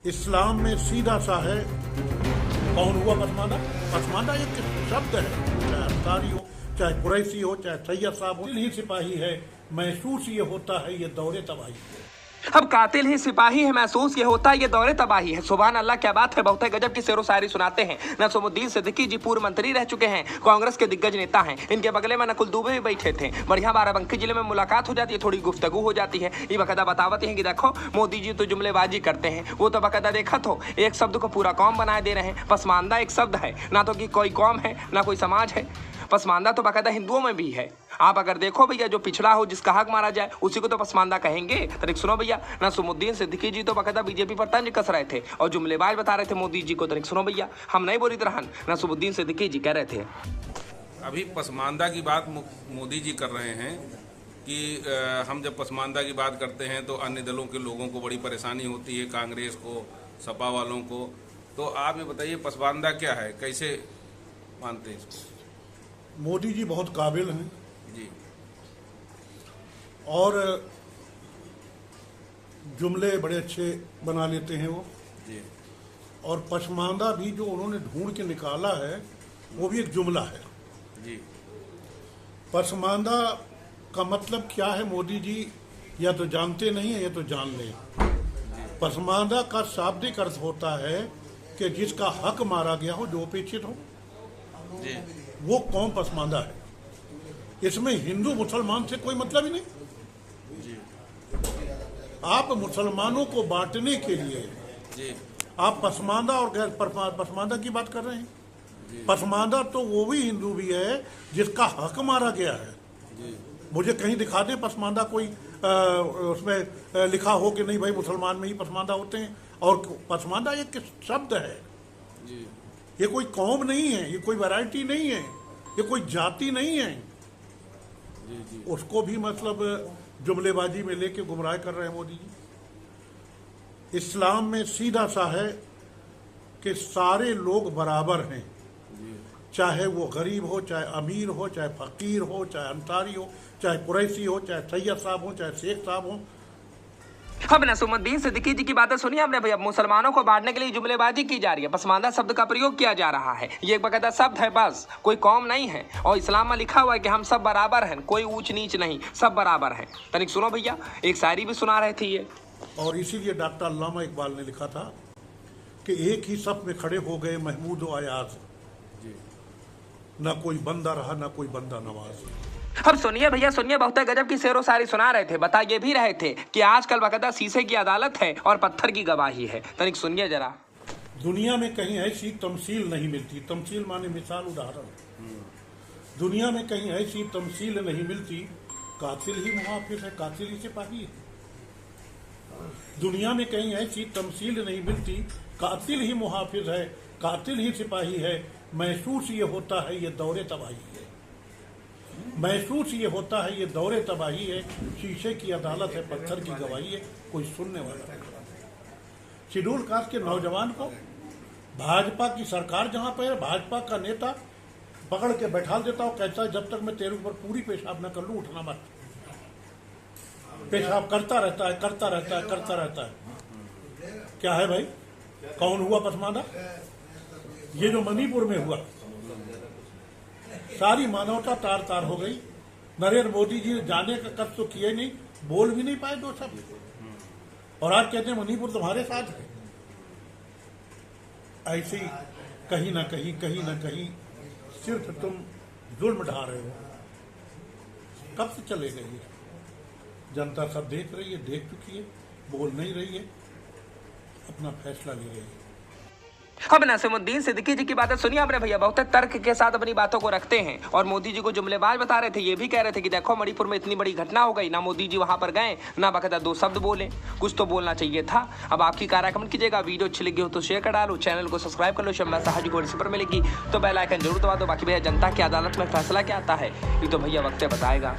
इस्लाम में सीधा सा है। कौन हुआ पसमानदा? पसमानदा एक शब्द है, चाहे अंसारी हो, चाहे कुरैशी हो, चाहे सैयद साहब हो, ही सिपाही है। महसूस ये होता है ये दौरे तबाही है। अब कातिल ही सिपाही है, महसूस ये होता है ये दौरे तबाही है। सुभान अल्लाह, क्या बात है। बहुत गजब की शेरो शायरी सुनाते हैं। नसीमुद्दीन सिद्दीकी जी पूर्व मंत्री रह चुके हैं, कांग्रेस के दिग्गज नेता हैं। इनके बगले में नकुल दुबे भी बैठे थे। बढ़िया बाराबंकी जिले में मुलाकात हो जाती है, थोड़ी गुफ्तगू हो जाती है। ये बकायदा बतावती है कि देखो मोदी जी तो जुमलेबाजी करते हैं, वो तो बकायदा देखा तो एक शब्द को पूरा कौम बनाए दे रहे हैं। पसमानदा एक शब्द है, ना तो कि कोई कौम है ना कोई समाज है। पसमानदा तो बाकायदा हिंदुओं में भी है। आप अगर देखो भैया, जो पिछड़ा हो जिसका हक मारा जाए उसी को तो पसमानदा कहेंगे। तनिक सुनो भैया, नसीमुद्दीन सिद्दीकी जी तो बाकायदा बीजेपी पर तंज कस रहे थे और जुमलेबाज बता रहे थे मोदी जी को। तनिक सुनो भैया, हम नहीं बोली तरह नसीमुद्दीन सिद्दीकी जी कह रहे थे। अभी पसमानदा की बात मोदी जी कर रहे हैं कि हम जब पसमानदा की बात करते हैं तो अन्य दलों के लोगों को बड़ी परेशानी होती है, कांग्रेस को, सपा वालों को। तो आप ये बताइए पसमानदा क्या है, कैसे मानते हैं इसको? मोदी जी बहुत काबिल हैं जी, और जुमले बड़े अच्छे बना लेते हैं वो जी, और पसमानदा भी जो उन्होंने ढूंढ के निकाला है वो भी एक जुमला है। जी, पसमानदा का मतलब क्या है मोदी जी या तो जानते नहीं है या तो जान लें। पसमानदा का शाब्दिक अर्थ होता है कि जिसका हक मारा गया हो, जो उपेक्षित हो, जी, वो कौम पसमानदा है। इसमें हिंदू मुसलमान से कोई मतलब ही नहीं। जी, आप मुसलमानों को बांटने के लिए जी, आप पसमानदा और गैर पसमानदा की बात कर रहे हैं। पसमानदा तो वो भी हिंदू भी है जिसका हक मारा गया है। जी, मुझे कहीं दिखा दे पसमानदा कोई उसमें लिखा हो कि नहीं भाई मुसलमान में ही पसमानदा होते हैं। और पसमानदा एक शब्द है, जी, ये कोई कौम नहीं है, ये कोई वैरायटी नहीं है, ये कोई जाति नहीं है। जी, जी, उसको भी मतलब जुमलेबाजी में लेके गुमराह कर रहे हैं मोदी जी। इस्लाम में सीधा सा है कि सारे लोग बराबर हैं, चाहे वो गरीब हो, चाहे अमीर हो, चाहे फकीर हो, चाहे अंसारी हो, चाहे कुरैशी हो, चाहे सैयद साहब हो, चाहे शेख साहब हो। अब नसीमुद्दीन सिद्दीकी जी की बातें सुनिए हमने भैया। मुसलमानों को बांटने के लिए जुमलेबाजी की जा रही है, पसमानदा शब्द का प्रयोग किया जा रहा है। ये एक बकायदा शब्द है, बस कोई कौम नहीं है। और इस्लाम में लिखा हुआ है कि हम सब बराबर हैं, कोई ऊंच नीच नहीं, सब बराबर हैं। तनिक सुनो भैया, एक शायरी भी सुना रहे थे ये। और इसीलिए डॉक्टर अल्लामा इकबाल ने लिखा था कि एक ही सफ में खड़े हो गए महमूद व अयाज, ना कोई बंदा रहा ना कोई बंदा नवाज। अब सुनिए भैया सुनिए, बहुत गजब की शेरो शायरी सुना रहे थे। बता ये भी रहे थे कि आजकल बकायदा शीशे की अदालत है और पत्थर की गवाही है। तनिक सुनिए जरा। दुनिया में कहीं ऐसी तमसील नहीं मिलती, तमसील माने मिसाल, उदाहरण। दुनिया में कहीं ऐसी तमसील नहीं मिलती, कातिल ही मुहाफिज है, कातिल ही सिपाही है। दुनिया में कहीं ऐसी तमसील नहीं मिलती, कातिल ही मुहाफिज है, कातिल ही सिपाही है। महसूस ये होता है ये दौरे तबाही है, महसूस ये होता है ये दौरे तबाही है। शीशे की अदालत है, पत्थर की गवाही है, कोई सुनने वाला नहीं। शेड्यूल कास्ट के नौजवान को भाजपा की सरकार जहां पर है, भाजपा का नेता पकड़ के बैठा देता हो, कहता है जब तक मैं तेरे ऊपर पूरी पेशाब न कर लूं उठना मत। पेशाब करता रहता है, करता रहता है, करता रहता है। क्या है भाई? कौन हुआ पसमानदा? ये जो मणिपुर में हुआ, सारी मानवता तार तार हो गई। नरेंद्र मोदी जी ने जाने का कष्ट तो किए नहीं, बोल भी नहीं पाए दो शब्द, और आज कहते हैं मणिपुर तुम्हारे साथ है। ऐसे ही कहीं ना कहीं सिर्फ तुम जुल्म ढा रहे हो। कब से चलेगा ये? जनता सब देख रही है, देख चुकी है, बोल नहीं रही है, अपना फैसला ले रही है। अब नसीमुद्दीन सिद्दीकी जी की बातें सुनिए हमने भैया। बहुत तर्क के साथ अपनी बातों को रखते हैं और मोदी जी को जुमलेबाज बता रहे थे। ये भी कह रहे थे कि देखो मणिपुर में इतनी बड़ी घटना हो गई, ना मोदी जी वहां पर गए, ना बकायदा दो शब्द बोले। कुछ तो बोलना चाहिए था। अब आपकी कार कमेंट कीजिएगा, वीडियो अच्छी लगी हो तो शेयर कर डालो, चैनल को सब्सक्राइब कर लो। शम्मा साहजी को रिसीवर मिलेगी तो बेल आइकन जरूर दबा दो। बाकी भैया जनता की अदालत में फैसला क्या आता है ये तो भैया वक्त बताएगा।